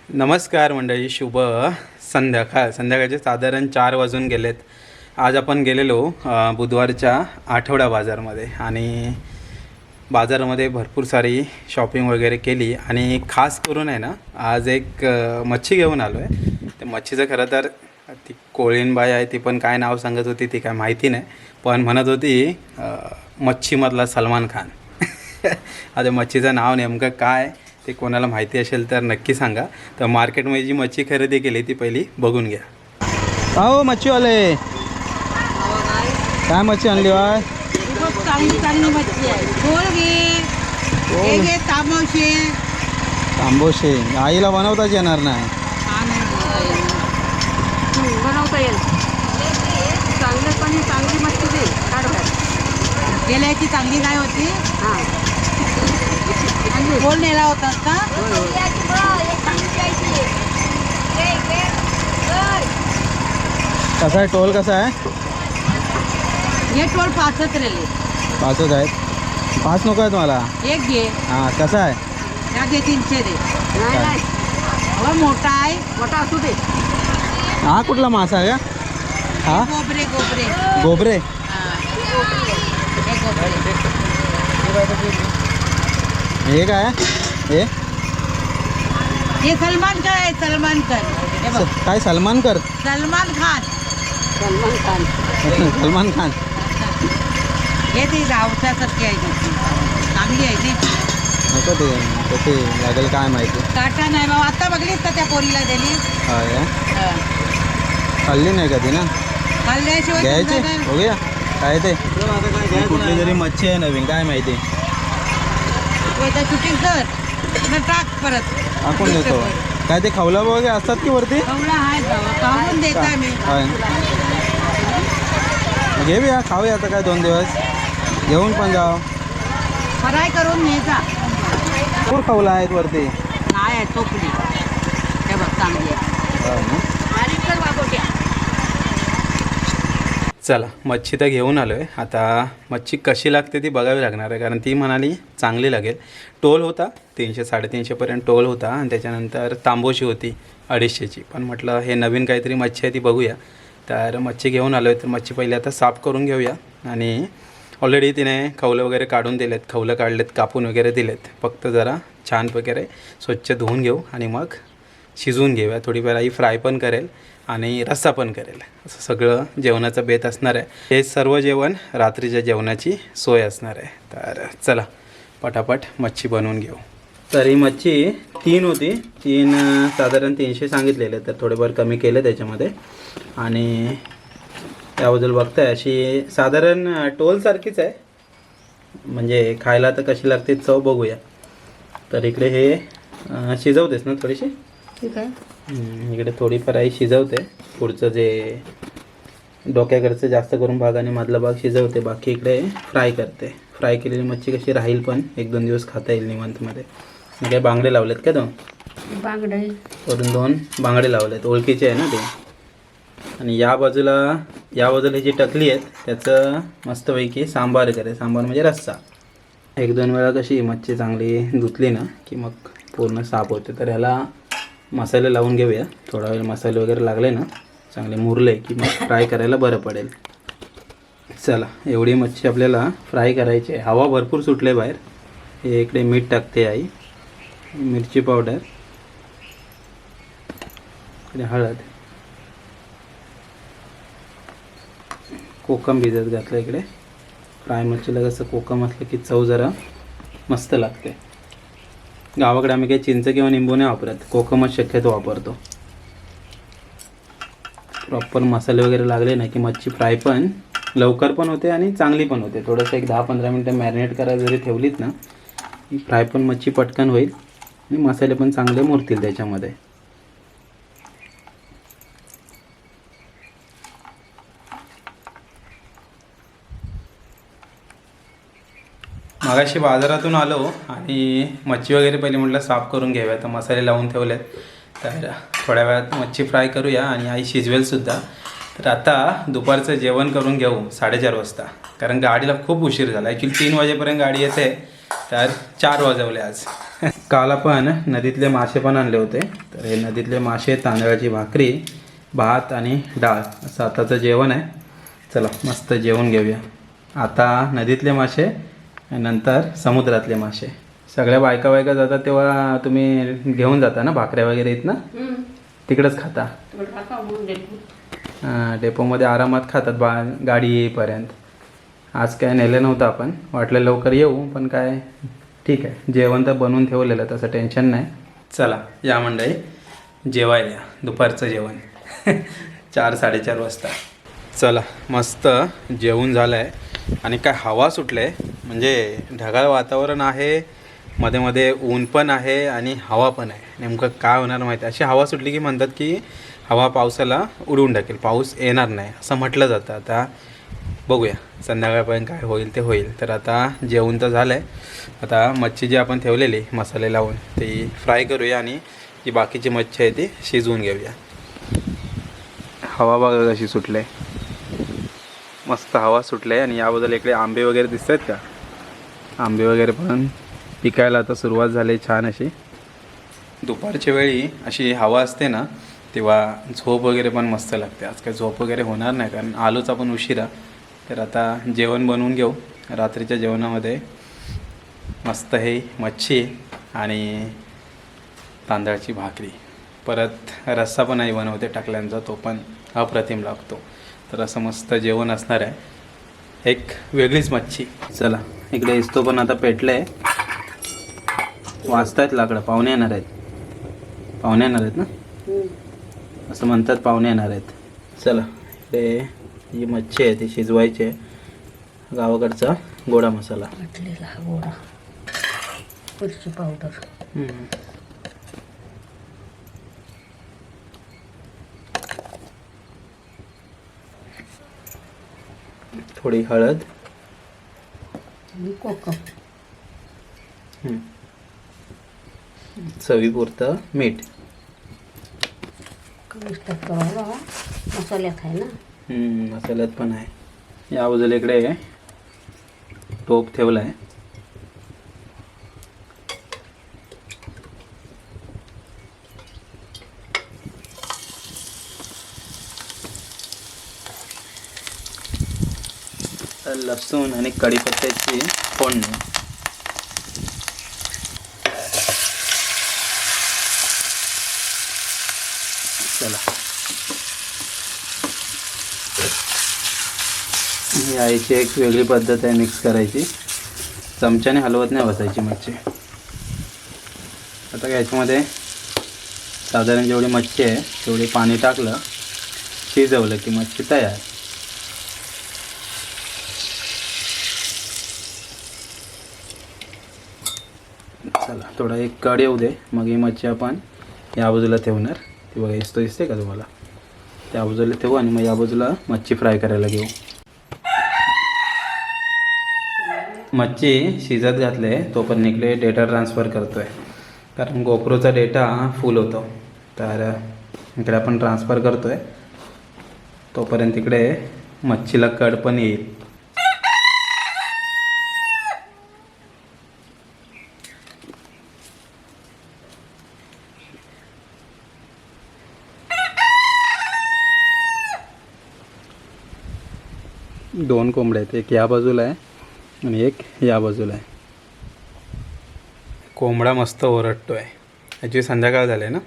नमस्कार मंडळी, शुभ संध्याकाळचे साधारण 4 वाजून गेलेत. आज आपण गेलेलो बुधवारच्या आठवडा बाजारमध्ये आणि बाजारामध्ये भरपूर सारी शॉपिंग वगैरे केली आणि खास करून आहे ना आज एक मच्छी घेऊन आलो आहे. त्या मच्छीचं खरं तर ती कोळीणबाई आहे, ती पण काय नाव सांगत होती ती काय माहिती नाही, पण म्हणत होती मच्छीमधला सलमान खान. आता मच्छीचं नाव नेमकं काय ते कोणाला माहिती असेल तर नक्की सांगा. तर मार्केटमध्ये जी मच्छी खरेदी केली ती पहिली बघून घ्या. हो मच्छीवाले, काय मच्छी आणली बाय? चांगली मच्छी आहे. बोल घे तांबोशे. तांबोशे आईला बनवताच येणार नाही. बनवता येईल. चांगली मच्छी दे. गेल्याची चांगली नाही होती. बोल नेला होता का? कसा आहे टोल, कसा आहे? हे टोल 5च रेले. 5च आहेत. 5 नको आहेत मला. एक घे. हां कसा आहे? या घे 300 दे. हो मोठा आहे, मोठा असू दे. हा कुठला मासा आहे का? हा गोबरे. गोबरे. हे गोबरे. हे काय हे सलमान खान आहे. सलमान खान. हे बघ. काय सलमान कर? सलमान खान. सलमान खान. हे ते गावच्यासारखी आहे. चांगली आहे ती. नको ते कसे लागेल काय माहिती. काटा नाही बाबा. आता बघलीस का त्या पोरीला दिली? खाल्ली नाही कधी ना. खाल्ल्याशिवाय घ्यायचे समजा काय? बघूया काय ते. कुठली तरी मच्छी आहे नवीन, काय माहिती. शूटिंग कर न टाक परत. आपण देतो काय ते खवला वगैरे असतात की वरती. कवळा आहे काढून देता मी. घेऊया खाऊया आता काय 2 दिवस घेऊन पण जाऊ. फ्राय करून न्यायचा. भरपूर खवला आहेत वरती. नाही आहे चोपडी. हे बघ चांगली आहे. बारीक कर वागोट्या. चला मच्छी तर घेऊन आलो आहे. आता मच्छी कशी लागते ती बघावी लागणार आहे, कारण ती म्हणाली चांगली लागेल. टोल होता 300-350पर्यंत टोल होता आणि त्याच्यानंतर तांबोशी होती 250ची. पण म्हटलं हे नवीन काहीतरी मच्छी आहे ती बघूया. तर मच्छी घेऊन आलो आहे. तर मच्छी पहिले आता साफ करून घेऊया. आणि ऑलरेडी तिने खवलं वगैरे काढून दिलेत, खवलं काढलेत, कापून वगैरे दिलेत. फक्त जरा छान वगैरे स्वच्छ धुवून घेऊ आणि मग शिजवून घेऊया. थोडीफार आई फ्राय पण करेल आणि रस्सा पण करेल. असं सगळं जेवणाचं बेत असणार आहे. हे सर्व जेवण रात्रीच्या जेवणाची सोय असणार आहे. तर चला पटापट मच्छी बनवून घेऊ. तर ही मच्छी 3 होती. 3 साधारण 300 सांगितलेले, तर थोडेफार कमी केले त्याच्यामध्ये. आणि त्याबद्दल बघताय अशी साधारण टोलसारखीच आहे, म्हणजे खायला तर कशी लागते चव बघूया. तर इकडे हे शिजवतेस ना थोडीशी. ठीक आहे. इकडे थोडीफार आई शिजवते. पुढचं जे डोक्याकडचं जास्त करून भाग आणि मधला भाग शिजवते, बाकी इकडे फ्राय करते. फ्राय केलेली मच्छी कशी राहील पण 1-2 दिवस खाता येईल निवांतमध्ये. काय बांगडे लावलेत का 2 बांगडे वरून 2 बांगडे लावलेत, ओळखीचे आहे ना ते. आणि या बाजूला जी टकली आहेत त्याचं मस्तपैकी सांबार करे. सांबार म्हणजे रस्सा. 1-2 वेळा कशी मच्छी चांगली धुतली ना की मग पूर्ण साफ होते. तर ह्याला मसाले लावून घेऊया. थोडा वेळ मसाले वगैरे लागले ना, चांगले मुरले की मग फ्राय करायला बरं पडेल. चला एवढी मच्छी आपल्याला फ्राय करायची आहे. हवा भरपूर सुटले बाहेर. हे इकडे मीठ टाकते आई, मिरची पावडर, इकडे हळद, कोकम भिजत घातलं इकडे. फ्राय मच्छीला कसं कोकम असलं की चव जरा मस्त लागते. गावाकडे आम्ही काही चिंच किंवा निंबू नाही वापरत, कोकमच शक्यतो वापरतो. प्रॉपर मसाले वगैरे लागले ना की मच्छी फ्राय पण लवकर पण होते आणि चांगली पण होते. थोडंसं एक 10-15 मिनटं मॅरिनेट करायला जरी ठेवलीत ना की फ्राय पण मच्छी पटकन होईल आणि मसाले पण चांगले मुरतील त्याच्यामध्ये. मगाशी बाजारातून आलो आणि मच्छी वगैरे पहिले म्हटलं साफ करून घ्याव्या. तर मसाले लावून ठेवलेत. तर थोड्या वेळात मच्छी फ्राय करूया आणि आई शिजवेलसुद्धा. तर आता दुपारचं जेवण करून घेऊ 4:30 वाजता, कारण गाडीला खूप उशीर झाला. ॲक्च्युली 3 वाजेपर्यंत गाडी येते, तर 4 वाजवले आज. काल आपण नदीतले मासे पण आणले होते. तर हे नदीतले मासे, तांदळाची भाकरी, भात आणि डाळ असं आताचं जेवण आहे. चला मस्त जेवण घेऊया. आता नदीतले मासे नंतर समुद्रातले मासे. सगळ्या बायका जातात तेव्हा तुम्ही घेऊन जाता ना भाकऱ्या वगैरे इथनं? तिकडेच खाता? हां, डेपोमध्ये आरामात खातात गाडी येईपर्यंत. आज काय नेलं नव्हतं आपण, वाटलं लवकर येऊ, पण काय ठीक आहे, जेवण तर बनवून ठेवलेलं, तसं टेन्शन नाही. चला या मंडळी जेवायला या, दुपारचं जेवण 4-4:30 वाजता. चला मस्त जेवण झालं आहे आणि काय हवा सुटलं आहे, म्हणजे ढगाळ वातावरण आहे, मध्ये मध्ये ऊन पण आहे आणि हवा पण आहे. नेमकं काय होणार माहिती, अशी हवा सुटली की म्हणतात की हवा पावसाला उडवून टाकेल, पाऊस येणार नाही असं म्हटलं जातं. आता बघूया संध्याकाळपर्यंत काय होईल ते होईल. तर आता जेवण तर झालं आहे. आता मच्छी जी आपण ठेवलेली मसाले लावून ती फ्राय करूया आणि जी बाकीची मच्छी आहे ती शिजवून घेऊया. हवा बघा कशी सुटली आहे, मस्त हवा सुटली आहे. आणि याबद्दल इकडे आंबे वगैरे दिसत आहेत का? आंबे वगैरे पण पिकायला आता सुरुवात झाली छान अशी. दुपारच्या वेळी अशी हवा असते ना तेव्हा झोप वगैरे पण मस्त लागते. आज काही झोप वगैरे होणार नाही कारण आलोच आपण उशिरा. तर आता जेवण बनवून घेऊ. रात्रीच्या जेवणामध्ये मस्त हे मच्छी आणि तांदळाची भाकरी, परत रस्सा पण आई बनवते टाकल्यांचा, तो पण अप्रतिम लागतो. तर असं मस्त जेवण असणार आहे, एक वेगळीच मच्छी. चला इकडे इस्तो पण आता पेटलं आहे, वाजतायत लाकडं, पाहुणे येणार आहेत. पाहुणे येणार आहेत ना, असं म्हणतात, पाहुणे येणार आहेत. चला इकडे ही मच्छी आहे ती शिजवायची आहे. गावाकडचा गोडा मसाला, गोडा, मिरची पावडर, थोडी हळद, कोकम, चवीपुरतं मीठ. मसाल्यात आहे ना, मसाल्यात पण आहे. या बाजूला इकडे टोप ठेवला आहे. लसूण आणि कढीपत्त्याची फोडणी. चला ही आईची एक वेगळी पद्धत आहे मिक्स करायची, चमच्याने हलवत नाही बसायची मच्छी. आता याच्यामध्ये साधारण जेवढी मच्छी आहे तेवढी पाणी टाकलं, शिजवलं की मच्छी तयार. चला थोडा एक कड येऊ दे, मग ही मच्छी आपण या बाजूला ठेवणार. ती बघा इस्तो दिसते का तुम्हाला, त्या बाजूला ठेवू आणि मग या बाजूला मच्छी फ्राय करायला घेऊ. मच्छी शिजत घातले तोपर्यंत इकडे डेटा ट्रान्सफर करतो आहे, कारण गोप्रोचा डेटा फुल होतो. तर इकडे आपण ट्रान्सफर करतो आहे, तोपर्यंत इकडे मच्छीला कड पण येईल. दोन कोंबड्या आहेत, एक या बाजूला आहे आणि एक या बाजूला आहे. कोंबडा मस्त ओरडतो आहे. ॲक्च्युली संध्याकाळ झाले ना,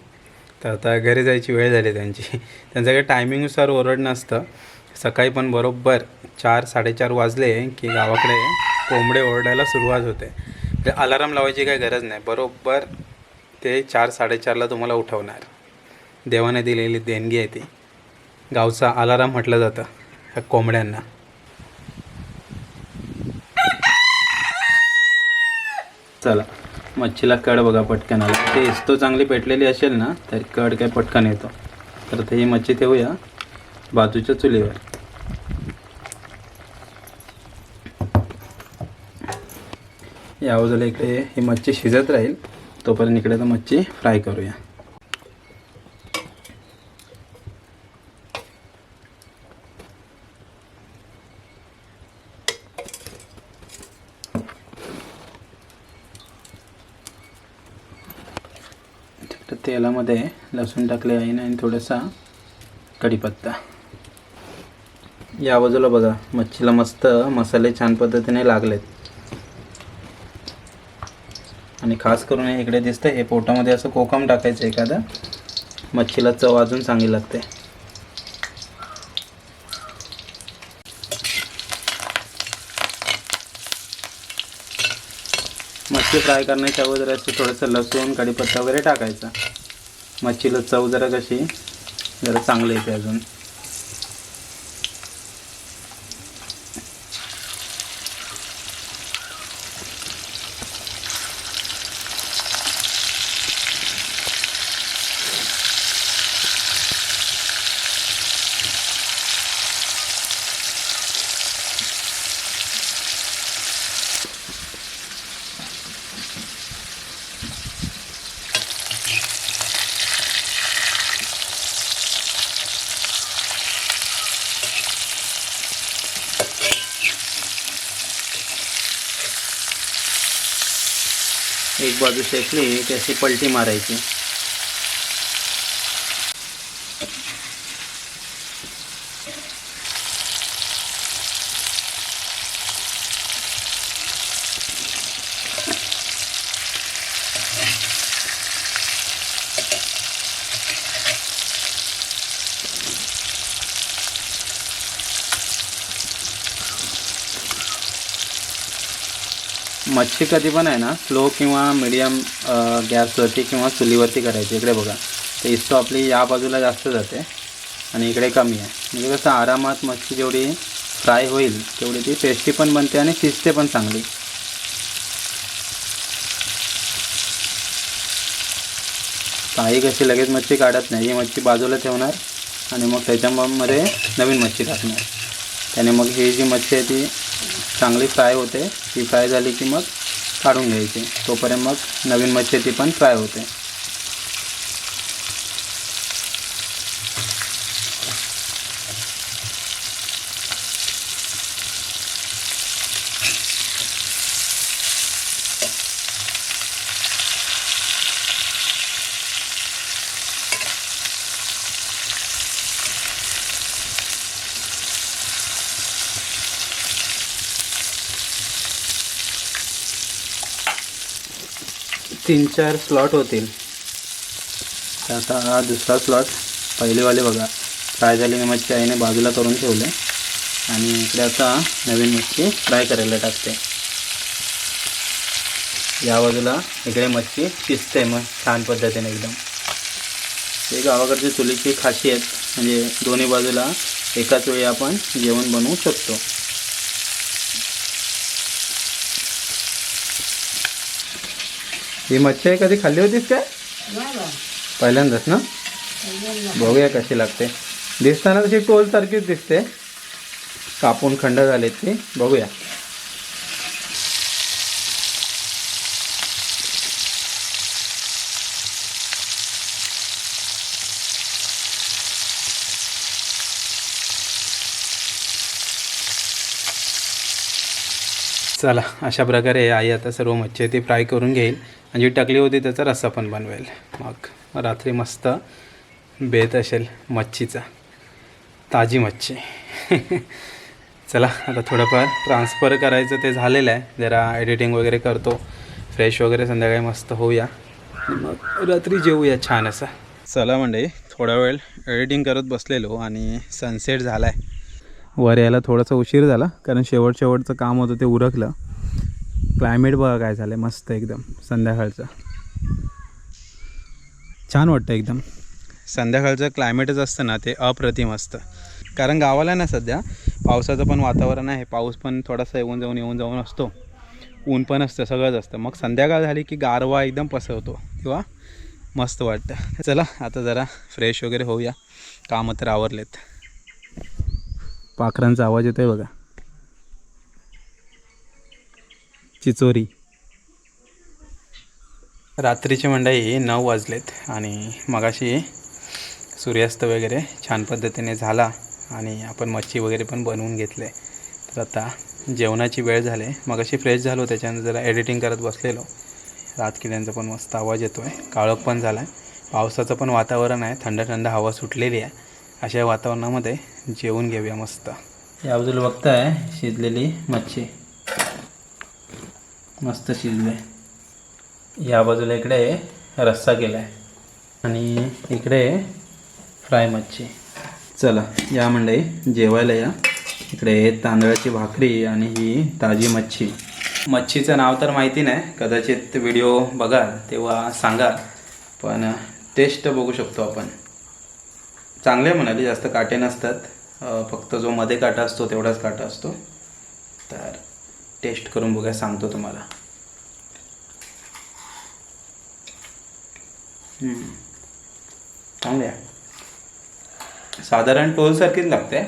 तर आता घरी जायची वेळ झाली त्यांची. त्यांचं काही टायमिंगनुसार ओरडणं असतं. सकाळी पण बरोबर 4-4:30 वाजले की गावाकडे कोंबडे ओरडायला सुरुवात होते. ते अलाराम लावायची काही गरज नाही, बरोबर ते 4-4:30ला तुम्हाला उठवणार. देवाने दिलेली देणगी आहे ती, गावचा अलाराम म्हटलं जातं ह्या कोंबड्यांना. चला मच्छीला कड बघा पटकन आला. ते इस्तो चांगली पेटलेली असेल ना तर कड काय पटकन येतो. तर ते ही मच्छी ठेवूया बाजूच्या चुलीवर. या बाजूला इकडे ही मच्छी शिजत राहील, तोपर्यंत इकडे तर मच्छी फ्राय करूया. तेलामध्ये लसूण टाकले आहे आणि थोडासा कढीपत्ता. या बाजूला बघा मच्छीला मस्त मसाले छान पद्धतीने लागलेत. आणि खास करून इकडे दिसतं हे पोटामध्ये असं कोकम टाकायचं एखादा, मच्छीला चव अजून चांगली लागते. मच्छी फ्राय करण्याच्या अगोदर असं थोडंसं लसूण कढीपत्ता वगैरे टाकायचा. मच्छीला चव जरा कशी जरा चांगली येते अजून. एक बाजू शेकली की अशी पलटी मारायची. मच्छी कधी पण आहे ना स्लो किंवा मीडियम गॅसवरती किंवा चुलीवरती करायची. इकडे बघा टेस्ट आपली या बाजूला जास्त जाते आणि इकडे कमी आहे. म्हणजे कसं आरामात मच्छी जेवढी फ्राय होईल तेवढी ती टेस्टी पण बनते आणि शिजते पण चांगली. काही कशी लगेच मच्छी काढत नाही. ही मच्छी बाजूला ठेवणार आणि मग त्याच्यामध्ये नवीन मच्छी टाकणार. त्याने मग ही जी मच्छी आहे ती चांगली फ्राय होते. ती फ्राय झाली की मग काढून घ्यायची. तोपर्यंत मग नवीन मच्छी ती पण फ्राय होते. तीन चार स्लॉट होतील. आता हा दुसरा स्लॉट पहिलेवाले बघा फ्राय झालेली मच्छी आईने बाजूला करून ठेवले आणि इकडे आता नवीन मच्छी फ्राय करायला टाकते. या बाजूला इकडे मच्छी शिजते मग छान पद्धतीने एकदम. हे गावाकडची चुलीची खासियत म्हणजे दोन्ही बाजूला एकाच वेळी आपण जेवण बनवू शकतो. ही मच्छी कधी खाल्ली होतीस काय? पहिल्यांदाच ना. बघूया कशी लागते. दिसताना तशी टोल सारखीच दिसते. कापून खंड झालेत ती. बघूया. चला अशा प्रकारे आई आता सर्व मच्छी ती फ्राय करून घेईल आणि जी टाकली होती त्याचा रस्सा पण बनवेल. मग रात्री मस्त बेत असेल मच्छीचा, ताजी मच्छी. चला आता थोडंफार ट्रान्सफर करायचं ते झालेलं आहे. जरा एडिटिंग वगैरे करतो, फ्रेश वगैरे संध्याकाळी मस्त होऊया, मग रात्री जेवूया छान असं. चला म्हणजे थोडा वेळ एडिटिंग करत बसलेलो आणि सनसेट झाला आहे. वर यायला थोडासा उशीर झाला कारण शेवटचं काम होतं ते उरकलं. क्लायमेट बघा काय झालं आहे, मस्त एकदम संध्याकाळचं. छान वाटतं एकदम. संध्याकाळचं क्लायमेटच असतं ना ते अप्रतिम असतं. कारण गावाला ना सध्या पावसाचं पण वातावरण आहे. पाऊस पण थोडासा येऊन जाऊन असतो, ऊन पण असतं, सगळंच असतं. मग संध्याकाळ झाली की गारवा एकदम पसरतो किंवा मस्त वाटतं. चला आता जरा फ्रेश वगैरे होऊया. कामं तर आवरलेत. पाखरांचा आवाज येतो आहे बघा, चिचोरी. रात्रीची मंडळी 9 वाजलेत आणि मगाशी सूर्यास्त वगैरे छान पद्धतीने झाला आणि आपण मच्छी वगैरे पण बनवून घेतले. तर आता जेवणाची वेळ झाली. मगाशी फ्रेश झालो, त्याच्यानंतर जरा एडिटिंग करत बसलेलो. रातकिड्यांचा पण मस्त आवाज येतो आहे, काळोख पण झाला आहे. पावसाचं पण वातावरण आहे, थंड थंड हवा सुटलेली आहे. अशा वातावरणामध्ये जेवून घेऊया मस्त. या बाजूला बघताय शिजलेली मच्छी मस्त शिजले. या बाजूला इकडे रस्सा केला आहे आणि इकडे फ्राय मच्छी. चला या मंडळी जेवायला या. इकडे तांदळाची भाकरी आणि ही ताजी मच्छी. मच्छीचं नाव तर माहिती नाही, कदाचित व्हिडिओ बघाल तेव्हा सांगा, पण टेस्ट बघू शकतो आपण. चांगले म्हणाले, जास्त काटे नसतात, फक्त जो मध्ये काटा असतो तेवढाच काटा असतो. तर टेस्ट करून बघा, सांगतो तुम्हाला. चांगले आहे, साधारण टोलसारखीच लागते.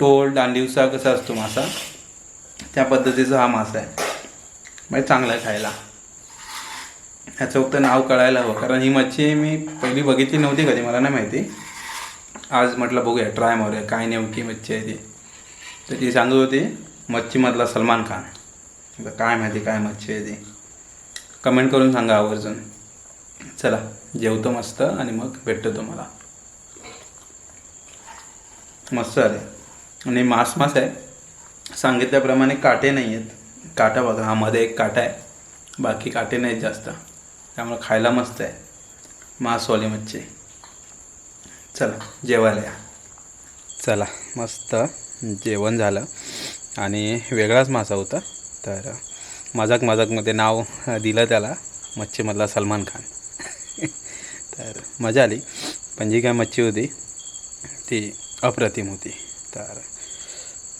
टोल दांडिवसा कसा असतो मासा, त्या पद्धतीचा हा मासा आहे. म्हणजे चांगला आहे खायला. ह्याचं फक्त नाव कळायला हवं, कारण ही मच्छी मी पहिली बघितली नव्हती कधी, मला नाही माहिती. आज म्हटलं बघूया, ट्राय मारूया काय नेमकी मच्छी आहे ती. तर ती सांगत होती मच्छीमधला सलमान खान. आता काय माहिती काय मच्छी आहे ती, कमेंट करून सांगा आवर्जून. चला जेवतो मस्त आणि मग भेटतो तुम्हाला. मस्त आले आणि मांस आहे, सांगितल्याप्रमाणे काटे नाही आहेत. काटा बघा, हा मध्ये एक काटा आहे, बाकी काटे नाहीत जास्त, त्यामुळे खायला मस्त आहे. मांसवाली मच्छी. चला जेवायला या. चला मस्त जेवण झालं आणि वेगळाच मासा होता. तर मजाकमध्ये नाव दिलं त्याला, मच्छीमधला सलमान खान. तर मजा आली. पण जी काय मच्छी होती ती अप्रतिम होती. तर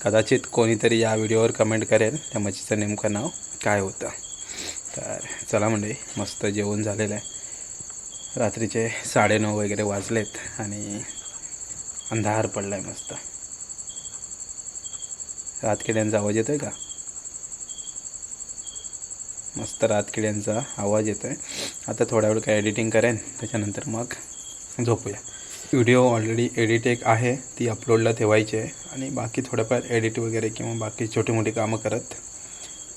कदाचित कोणीतरी या व्हिडिओवर कमेंट करेल त्या मच्छीचं नेमकं नाव काय होतं. तर चला म्हणजे मस्त जेवण झालेलं आहे. रात्रीचे 9:30 वगैरे वाजलेत आणि अंधार पडला आहे मस्त. रातकिड्यांचा आवाज येतो आहे का? मस्त रातकिड्यांचा आवाज येतो आहे. आता थोडा वेळ काय एडिटिंग करेन, त्याच्यानंतर मग झोपूया. व्हिडिओ ऑलरेडी एडिट एक आहे, ती अपलोडला ठेवायची आहे आणि बाकी थोडंफार एडिट वगैरे किंवा बाकी छोटी मोठी कामं करत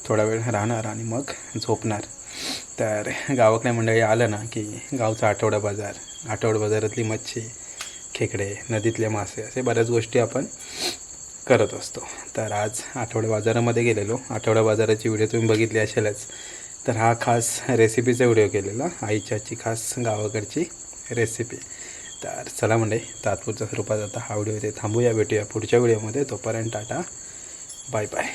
थोडा वेळ राहणार आणि मग झोपणार. तर गावाकडे मंडळी आलं ना की गावचा आठवडा बाजारातली मच्छी, खेकडे, नदीतले मासे, असे बऱ्याच गोष्टी आपण करत असतो. तर आज आठवडा बाजारामध्ये गेलेलो. आठवडा बाजाराची व्हिडिओ तुम्ही बघितली असेलच. तर हा खास रेसिपीचा व्हिडिओ केलेला, आईच्या हातची खास गावाकडची रेसिपी. तर चला म्हणजे तात्पुरत्या स्वरूपात आता हा व्हिडिओ इथे थांबूया. भेटूया पुढच्या व्हिडिओमध्ये. तोपर्यंत टाटा, बाय बाय.